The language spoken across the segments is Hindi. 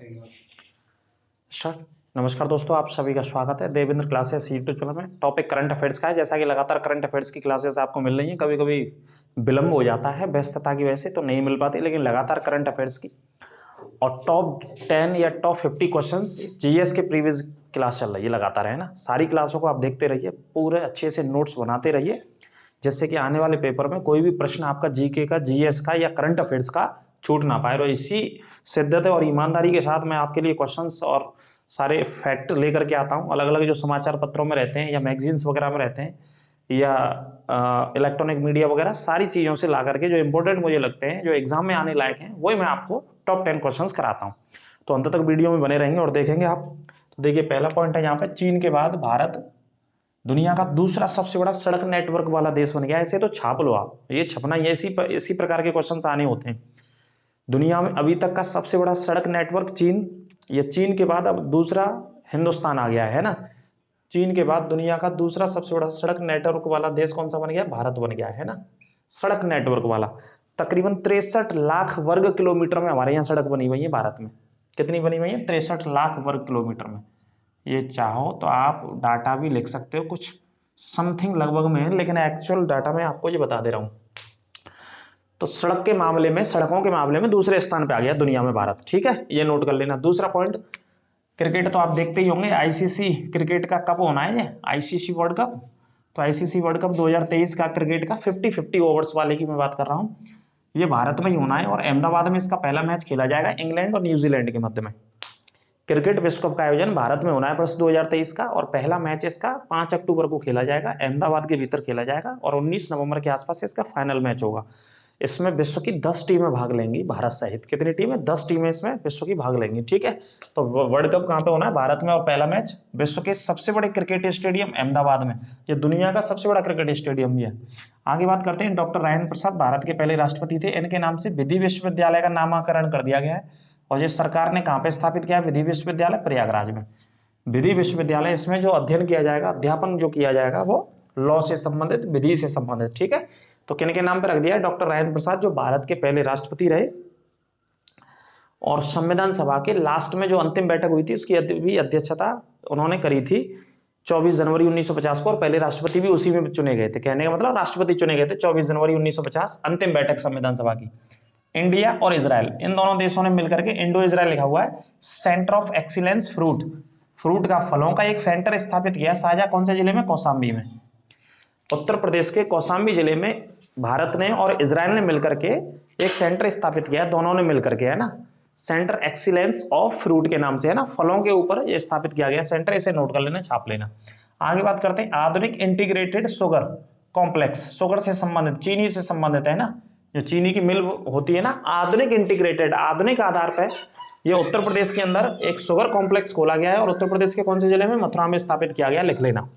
सर नमस्कार दोस्तों, आप सभी का स्वागत है देवेंद्र क्लासेस यूट्यूब चैनल में। टॉपिक करंट अफेयर्स का है। जैसा कि लगातार करंट अफेयर्स की क्लासेस आपको मिल रही हैं, कभी कभी विलंब हो जाता है व्यस्तता की वजह से, तो नहीं मिल पाती, लेकिन लगातार करंट अफेयर्स की और टॉप 10 या टॉप 50 क्वेश्चंस जीएस के प्रीवियस क्लास चल रही है लगातार, है ना। सारी क्लासों को आप देखते रहिए, पूरे अच्छे से नोट्स बनाते रहिए, जिससे कि आने वाले पेपर में कोई भी प्रश्न आपका जीके का, जीएस का या करंट अफेयर्स का छूट ना पाए। और इसी शिद्दत और ईमानदारी के साथ मैं आपके लिए क्वेश्चंस और सारे फैक्ट लेकर के आता हूँ। अलग अलग जो समाचार पत्रों में रहते हैं या मैगजीन्स वगैरह में रहते हैं या इलेक्ट्रॉनिक मीडिया वगैरह, सारी चीज़ों से ला करके जो इंपॉर्टेंट मुझे लगते हैं, जो एग्जाम में आने लायक हैं, वही मैं आपको टॉप 10 क्वेश्चंस कराता हूँ। तो अंत तक वीडियो में बने रहेंगे और देखेंगे आप। तो देखिए, पहला पॉइंट है यहाँ पे, चीन के बाद भारत दुनिया का दूसरा सबसे बड़ा सड़क नेटवर्क वाला देश बन गया। ऐसे तो छाप लो आप, ये छपना, ये इसी प्रकार के क्वेश्चंस आने होते हैं। दुनिया में अभी तक का सबसे बड़ा सड़क नेटवर्क चीन, ये चीन के बाद अब दूसरा हिंदुस्तान आ गया है ना। चीन के बाद दुनिया का दूसरा सबसे बड़ा सड़क नेटवर्क वाला देश कौन सा बन गया? भारत बन गया है ना, सड़क नेटवर्क वाला। तकरीबन 63 लाख वर्ग किलोमीटर में हमारे यहाँ सड़क बनी हुई है भारत में। कितनी बनी हुई है? 63 लाख वर्ग किलोमीटर में। ये चाहो तो आप डाटा भी लिख सकते हो, कुछ समथिंग लगभग में है, लेकिन एक्चुअल डाटा मैं आपको ये बता दे रहा हूँ। तो सड़क के मामले में, सड़कों के मामले में दूसरे स्थान पे आ गया दुनिया में भारत। ठीक है, ये नोट कर लेना। दूसरा पॉइंट, क्रिकेट तो आप देखते ही होंगे। आईसीसी क्रिकेट का कब होना है? ये आईसीसी वर्ल्ड कप। तो आईसीसी वर्ल्ड कप 2023 का क्रिकेट का 50-50 ओवर्स वाले की मैं बात कर रहा हूँ, ये भारत में ही होना है और अहमदाबाद में इसका पहला मैच खेला जाएगा इंग्लैंड और न्यूजीलैंड के मध्य में। क्रिकेट विश्व कप का आयोजन भारत में होना है वर्ष 2023 का, और पहला मैच इसका 5 अक्टूबर को खेला जाएगा, अहमदाबाद के भीतर खेला जाएगा, और 19 नवंबर के आसपास इसका फाइनल मैच होगा। इसमें विश्व की 10 टीमें भाग लेंगी, भारत सहित। कितनी टीमें? 10 टीमें इसमें विश्व की भाग लेंगी। ठीक है, तो वर्ल्ड कप कहाँ पे होना है? भारत में, और पहला मैच विश्व के सबसे बड़े क्रिकेट स्टेडियम अहमदाबाद में। ये दुनिया का सबसे बड़ा क्रिकेट स्टेडियम भी है। आगे बात करते हैं, डॉक्टर राजेंद्र प्रसाद भारत के पहले राष्ट्रपति थे। इनके नाम से विधि विश्वविद्यालय का नामकरण कर दिया गया है। और ये सरकार ने कहाँ पे स्थापित किया है? विधि विश्वविद्यालय प्रयागराज में। विधि विश्वविद्यालय, इसमें जो अध्ययन किया जाएगा, अध्यापन जो किया जाएगा, वो लॉ से संबंधित, विधि से संबंधित। ठीक है, तो किन के नाम पर रख दिया है? डॉक्टर राजेंद्र प्रसाद, जो भारत के पहले राष्ट्रपति रहे, और संविधान सभा के लास्ट में जो अंतिम बैठक हुई थी, उसकी भी अध्यक्षता उन्होंने करी थी 24 जनवरी 1950 को, और पहले राष्ट्रपति भी उसी में चुने गए थे। कहने का मतलब, राष्ट्रपति चुने गए थे 24 जनवरी 1950, अंतिम बैठक संविधान सभा की। इंडिया और इजराइल, इन दोनों देशों ने मिलकर के, इंडो इजराइल लिखा हुआ है, centre of excellence fruit, fruit का, फलों का एक सेंटर स्थापित किया। साझा कौन से जिले में? कौशाम्बी में। उत्तर प्रदेश के कौशाम्बी जिले में भारत ने और इजराइल ने मिलकर के एक सेंटर स्थापित किया, दोनों ने मिलकर के, है ना, सेंटर एक्सीलेंस ऑफ फ्रूट के नाम से, है ना, फलों के ऊपर ये स्थापित किया गया सेंटर। इसे नोट कर लेना, छाप लेना। आगे बात करते हैं, आधुनिक इंटीग्रेटेड शुगर कॉम्प्लेक्स, शुगर से संबंधित, चीनी से संबंधित, है ना, जो चीनी की मिल होती है ना, आधुनिक इंटीग्रेटेड, आधुनिक आधार पर ये उत्तर प्रदेश के अंदर एक शुगर कॉम्प्लेक्स खोला गया है, और उत्तर प्रदेश के कौन से जिले में? मथुरा में स्थापित किया गया, लिख लेना।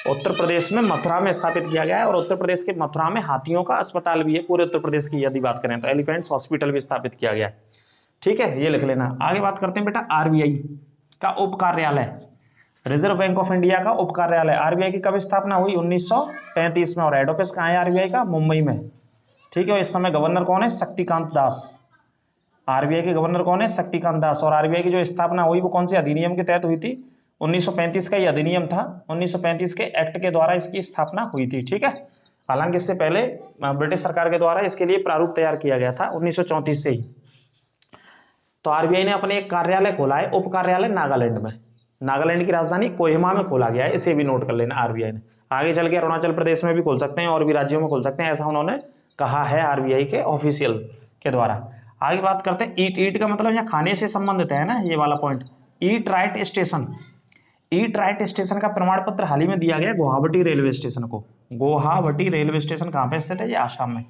उत्तर प्रदेश में मथुरा में स्थापित किया गया है, और उत्तर प्रदेश के मथुरा में हाथियों का अस्पताल भी है। पूरे उत्तर प्रदेश की यदि बात करें तो एलिफेंट्स हॉस्पिटल भी स्थापित किया गया है। ठीक है, ये लिख लेना। आगे बात करते हैं बेटा, आरबीआई का उप कार्यालय, रिजर्व बैंक ऑफ इंडिया का उप कार्यालय। आरबीआई की कब स्थापना हुई? 1935 में, और हेड ऑफिस कहाँ है आरबीआई का? मुंबई में। ठीक है, इस समय गवर्नर कौन है? शक्तिकांत दास। आरबीआई के गवर्नर कौन है? शक्तिकांत दास। और आरबीआई की जो स्थापना हुई वो कौन से अधिनियम के तहत हुई थी? 1935 का ये अधिनियम था, 1935 के एक्ट के द्वारा इसकी स्थापना हुई थी। ठीक है, हालांकि इससे पहले ब्रिटिश सरकार के द्वारा इसके लिए प्रारूप तैयार किया गया था 1934 से ही। तो आरबीआई ने अपने एक कार्यालय खोला है, उप कार्यालय, नागालैंड में। नागालैंड की राजधानी कोहिमा में खोला गया है, इसे भी नोट कर लेना आरबीआई ने। आगे चल के अरुणाचल प्रदेश में भी खोल सकते हैं और भी राज्यों में खोल सकते हैं, ऐसा उन्होंने कहा है आरबीआई के ऑफिशियल के द्वारा। आगे बात करते हैं, ईट, ईट का मतलब यहाँ खाने से संबंधित है ना, ये वाला point. Eat right station, eat right station का प्रमाण पत्र हाल ही में दिया गया गुवाहाटी रेलवे स्टेशन को। गुवाहाटी रेलवे स्टेशन कहाँ पे स्थित है? ये आसाम में।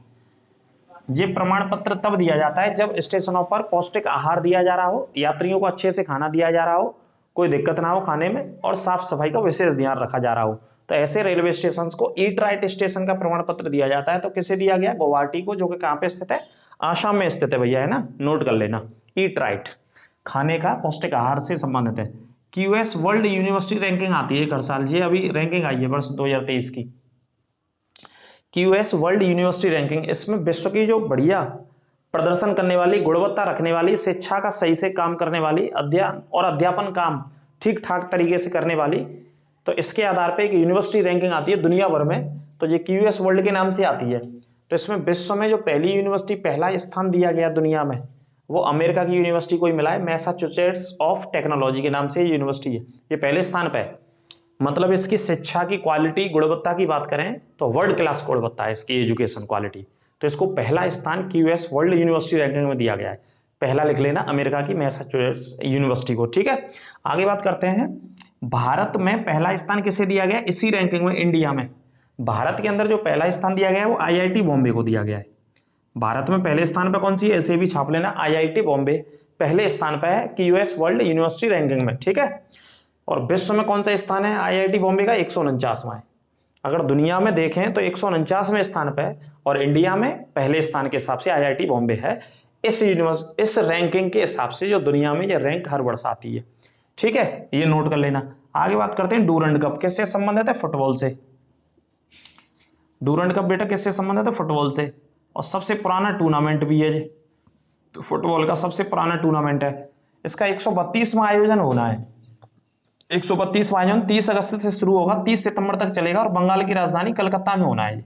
ये प्रमाण पत्र तब दिया जाता है जब स्टेशनों पर पौष्टिक आहार दिया जा रहा हो, यात्रियों को अच्छे से खाना दिया जा रहा हो, कोई दिक्कत ना हो खाने में, और साफ सफाई का विशेष ध्यान रखा जा रहा हो। तो ऐसे रेलवे स्टेशन को ईट राइट स्टेशन का प्रमाण पत्र दिया जाता है। तो किसे दिया गया? गुवाहाटी को, जो कि कहाँ पे स्थित है? आसाम में स्थित है भैया, है ना, नोट कर लेना। ईट राइट, खाने का, पौष्टिक आहार से संबंधित है। क्यूएस वर्ल्ड यूनिवर्सिटी रैंकिंग आती है हर साल, ये अभी रैंकिंग आई है वर्ष 2023 की। क्यूएस वर्ल्ड यूनिवर्सिटी रैंकिंग, इसमें विश्व की जो बढ़िया प्रदर्शन करने वाली, गुणवत्ता रखने वाली, शिक्षा का सही से काम करने वाली, अध्ययन और अध्यापन काम ठीक ठाक तरीके से करने वाली, तो इसके आधार पे एक यूनिवर्सिटी रैंकिंग आती है दुनिया भर में, तो ये क्यूएस वर्ल्ड के नाम से आती है। तो इसमें विश्व में जो पहली यूनिवर्सिटी, पहला स्थान दिया गया दुनिया में, वो अमेरिका की यूनिवर्सिटी को ही मिला है। मैसाचुसेट्स ऑफ टेक्नोलॉजी के नाम से ये यूनिवर्सिटी है, ये पहले स्थान पर है। मतलब इसकी शिक्षा की क्वालिटी, गुणवत्ता की बात करें तो वर्ल्ड क्लास गुणवत्ता है इसकी एजुकेशन क्वालिटी। तो इसको पहला स्थान क्यूएस वर्ल्ड यूनिवर्सिटी रैंकिंग में दिया गया है। पहला लिख लेना अमेरिका की मैसाचुसेट्स यूनिवर्सिटी को, ठीक है। आगे बात करते हैं, भारत में पहला स्थान किसे दिया गया इसी रैंकिंग में, इंडिया में। भारत के अंदर जो पहला स्थान दिया गया है वो आईआईटी बॉम्बे को दिया गया है। भारत में पहले स्थान पर कौन सी है, ऐसे भी छाप लेना, आईआईटी बॉम्बे पहले स्थान पर है क्यूएस वर्ल्ड यूनिवर्सिटी रैंकिंग में, ठीक है। और विश्व में कौन सा स्थान है आईआईटी बॉम्बे का, 149वां है। अगर दुनिया में देखें तो 149वें स्थान पर है, और इंडिया में पहले स्थान के हिसाब से आईआईटी बॉम्बे है। इस रैंकिंग के हिसाब से जो दुनिया में ये रैंक हर वर्ष आती है, ठीक है, ये नोट कर लेना। आगे बात करते हैं डूरंड कप किससे संबंधित है, फुटबॉल से। डूरंड कप बेटा किससे संबंधित है, फुटबॉल से, और सबसे पुराना टूर्नामेंट भी है, तो फुटबॉल का सबसे पुराना टूर्नामेंट है। इसका 132वां आयोजन होना है। 132वां आयोजन 30 अगस्त से शुरू होगा, 30 सितंबर तक चलेगा, और बंगाल की राजधानी कलकत्ता में होना है।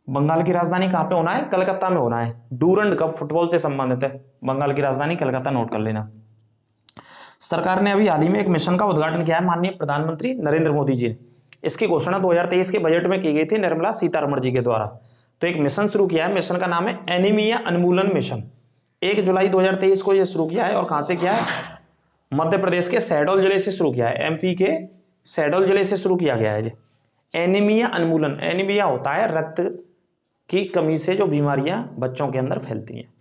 बंगाल की राजधानी कहां पे होना है, कलकत्ता में होना है। डूरंड कप फुटबॉल से संबंधित है, बंगाल की राजधानी कलकत्ता, नोट कर लेना। सरकार ने अभी हाल ही में एक मिशन का उद्घाटन किया है, माननीय प्रधानमंत्री नरेंद्र मोदी जी ने। इसकी घोषणा 2023 के बजट में की गई थी निर्मला सीतारमण जी के द्वारा। तो एक मिशन शुरू किया है, मिशन का नाम है एनीमिया उन्मूलन मिशन। 1 जुलाई 2023 को यह शुरू किया है, और कहां से किया है, मध्य प्रदेश के शहडोल जिले से शुरू किया है, एमपी के शहडोल जिले से शुरू किया गया है। एनीमिया उन्मूलन, एनीमिया होता है रक्त की कमी से जो बीमारियां बच्चों के अंदर फैलती हैं।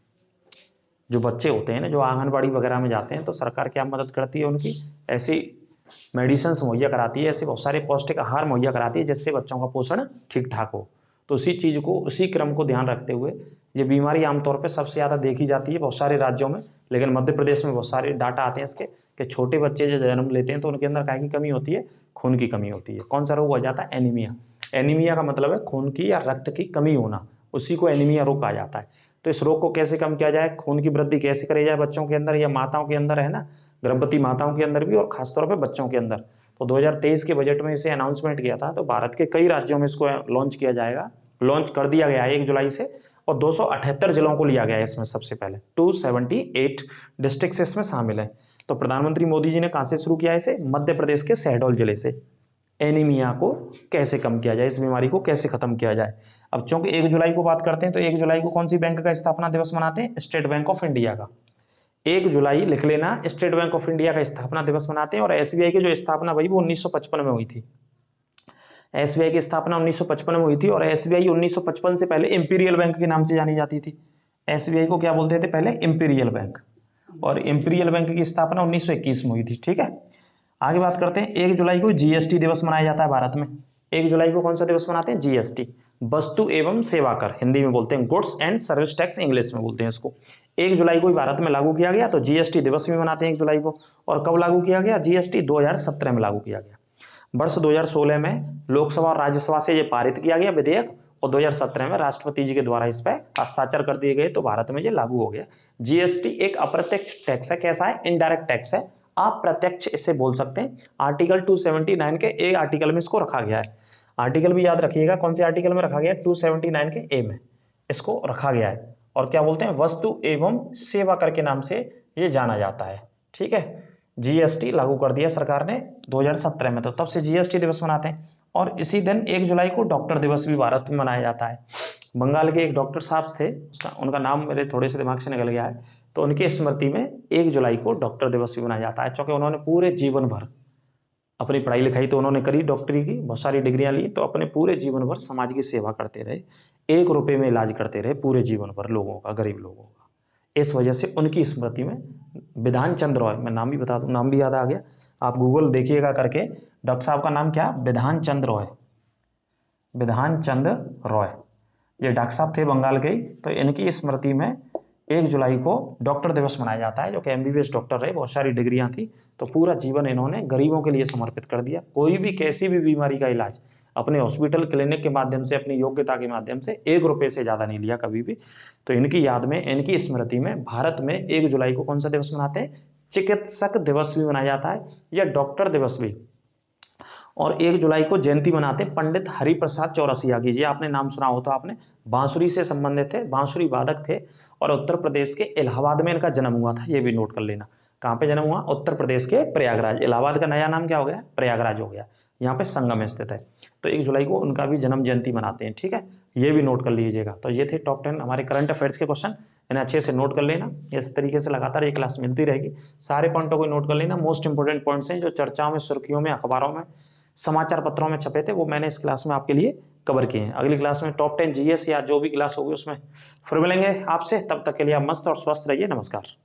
जो बच्चे होते हैं ना, जो आंगनबाड़ी वगैरह में जाते हैं, तो सरकार क्या मदद करती है उनकी, ऐसी मेडिसिन मुहैया कराती है, ऐसे बहुत सारे पौष्टिक आहार मुहैया कराती है जिससे बच्चों का पोषण ठीक ठाक हो। तो उसी चीज़ को, उसी क्रम को ध्यान रखते हुए ये बीमारी आमतौर पर सबसे ज़्यादा देखी जाती है बहुत सारे राज्यों में, लेकिन मध्य प्रदेश में बहुत सारे डाटा आते हैं इसके कि छोटे बच्चे जो जन्म लेते हैं तो उनके अंदर क्या की कमी होती है, खून की कमी होती है। कौन सा रोग हो जाता है, एनीमिया। एनीमिया का मतलब है खून की या रक्त की कमी होना, उसी को एनीमिया रोग कहा जाता है। तो इस रोग को कैसे कम किया जाए, खून की वृद्धि कैसे करी जाए बच्चों के अंदर या माताओं के अंदर, है ना, गर्भवती माताओं के अंदर भी, और खासतौर पर बच्चों के अंदर। तो 2023 के बजट में इसे अनाउंसमेंट किया था। तो भारत के कई राज्यों में इसको लॉन्च किया जाएगा, लॉन्च कर दिया गया है 1 जुलाई से, और 278 जिलों को लिया गया है इसमें। सबसे पहले 278 डिस्ट्रिक्ट इसमें शामिल है। तो प्रधानमंत्री मोदी जी ने कहां से शुरू किया इसे, मध्य प्रदेश के शहडोल जिले से। एनीमिया को कैसे कम किया जाए, इस बीमारी को कैसे खत्म किया जाए। अब चूंकि 1 जुलाई को बात करते हैं, तो 1 जुलाई को कौन सी बैंक का स्थापना दिवस मनाते हैं, स्टेट बैंक ऑफ इंडिया का। 1 जुलाई लिख लेना, स्टेट बैंक ऑफ इंडिया का स्थापना दिवस मनाते हैं। और एसबीआई की जो स्थापना भाई वो 1955 में हुई थी। एसबीआई की स्थापना 1955 में हुई थी, और एसबीआई 1955 से पहले इंपीरियल बैंक के नाम से जानी जाती थी। एसबीआई को क्या बोलते थे पहले, इंपीरियल बैंक, और इंपीरियल बैंक की स्थापना 1921 में हुई थी, ठीक है। आगे बात करते हैं, 1 जुलाई को जीएसटी दिवस मनाया जाता है भारत में। 1 जुलाई को कौन सा दिवस मनाते हैं, जीएसटी, वस्तु एवं सेवा कर, हिंदी में बोलते हैं, goods and service tax English में बोलते हैं इसको। 1 जुलाई को भारत में लागू किया गया, तो जीएसटी दिवस भी मनाते हैं 1 जुलाई को। और कब लागू किया गया, जीएसटी 2017 में लागू किया गया। वर्ष 2016 में लोकसभा और राज्यसभा से ये पारित किया गया विधेयक, और 2017 में राष्ट्रपति जी के द्वारा इस पर हस्ताक्षर कर दिए गए, तो भारत में ये लागू हो गया। जीएसटी एक अप्रत्यक्ष टैक्स है, कैसा है, इनडायरेक्ट टैक्स है, अप्रत्यक्ष इसे बोल सकते हैं। आर्टिकल 279 के ए आर्टिकल में इसको रखा गया है। आर्टिकल भी याद रखिएगा, कौन से आर्टिकल में रखा गया है, 279 के ए में इसको रखा गया है। और क्या बोलते हैं, वस्तु एवं सेवा कर के नाम से ये जाना जाता है, ठीक है। जीएसटी लागू कर दिया सरकार ने 2017 में, तो तब से जीएसटी दिवस मनाते हैं। और इसी दिन 1 जुलाई को डॉक्टर दिवस भी भारत में मनाया जाता है। बंगाल के एक डॉक्टर साहब थे, उनका नाम मेरे थोड़े से दिमाग से निकल गया है, तो उनकी स्मृति में 1 जुलाई को डॉक्टर दिवस भी मनाया जाता है। क्योंकि उन्होंने पूरे जीवन भर अपनी पढ़ाई लिखाई तो उन्होंने करी, डॉक्टरी की बहुत सारी डिग्रियां ली, तो अपने पूरे जीवन भर समाज की सेवा करते रहे, 1 रुपये में इलाज करते रहे पूरे जीवन भर लोगों का, गरीब लोगों का। इस वजह से उनकी स्मृति में विधान चंद्र रॉय, मैं नाम भी बता दूं, नाम भी याद आ गया, आप गूगल देखिएगा करके, डॉक्टर साहब का नाम क्या, विधान चंद्र रॉय, विधान चंद्र रॉय, ये डॉक्टर साहब थे बंगाल के ही। तो इनकी स्मृति में 1 जुलाई को डॉक्टर दिवस मनाया जाता है, जो कि एमबीबीएस डॉक्टर रहे, बहुत सारी डिग्रियां थी, तो पूरा जीवन इन्होंने गरीबों के लिए समर्पित कर दिया। कोई भी कैसी भी बीमारी का इलाज अपने हॉस्पिटल क्लिनिक के माध्यम से, अपनी योग्यता के माध्यम से 1 रुपये से ज़्यादा नहीं लिया कभी भी। तो इनकी याद में, इनकी स्मृति में भारत में 1 जुलाई को कौन सा दिवस मनाते हैं? चिकित्सक दिवस भी मनाया जाता है या डॉक्टर दिवस भी। और 1 जुलाई को जयंती मनाते पंडित हरिप्रसाद चौरसिया की। जी आपने नाम सुना हो तो आपने, बांसुरी से संबंधित थे, बांसुरी वादक थे और उत्तर प्रदेश के इलाहाबाद में इनका जन्म हुआ था, ये भी नोट कर लेना। कहाँ पे जन्म हुआ? उत्तर प्रदेश के प्रयागराज। इलाहाबाद का नया नाम क्या हो गया? प्रयागराज हो गया। यहाँ पे संगम स्थित है। तो 1 जुलाई को उनका भी जन्म जयंती मनाते हैं, ठीक है, ये भी नोट कर लीजिएगा। तो ये थे टॉप 10 हमारे करंट अफेयर्स के क्वेश्चन, इन्हें अच्छे से नोट कर लेना। इस तरीके से लगातार ये क्लास मिलती रहेगी, सारे पॉइंटों को नोट कर लेना। मोस्ट इंपोर्टेंट पॉइंट्स हैं जो चर्चाओं में, सुर्खियों में, अखबारों में, समाचार पत्रों में छपे थे, वो मैंने इस क्लास में आपके लिए कवर किए हैं। अगली क्लास में टॉप 10 जीएस या जो भी क्लास होगी उसमें फिर मिलेंगे आपसे। तब तक के लिए आप मस्त और स्वस्थ रहिए। नमस्कार।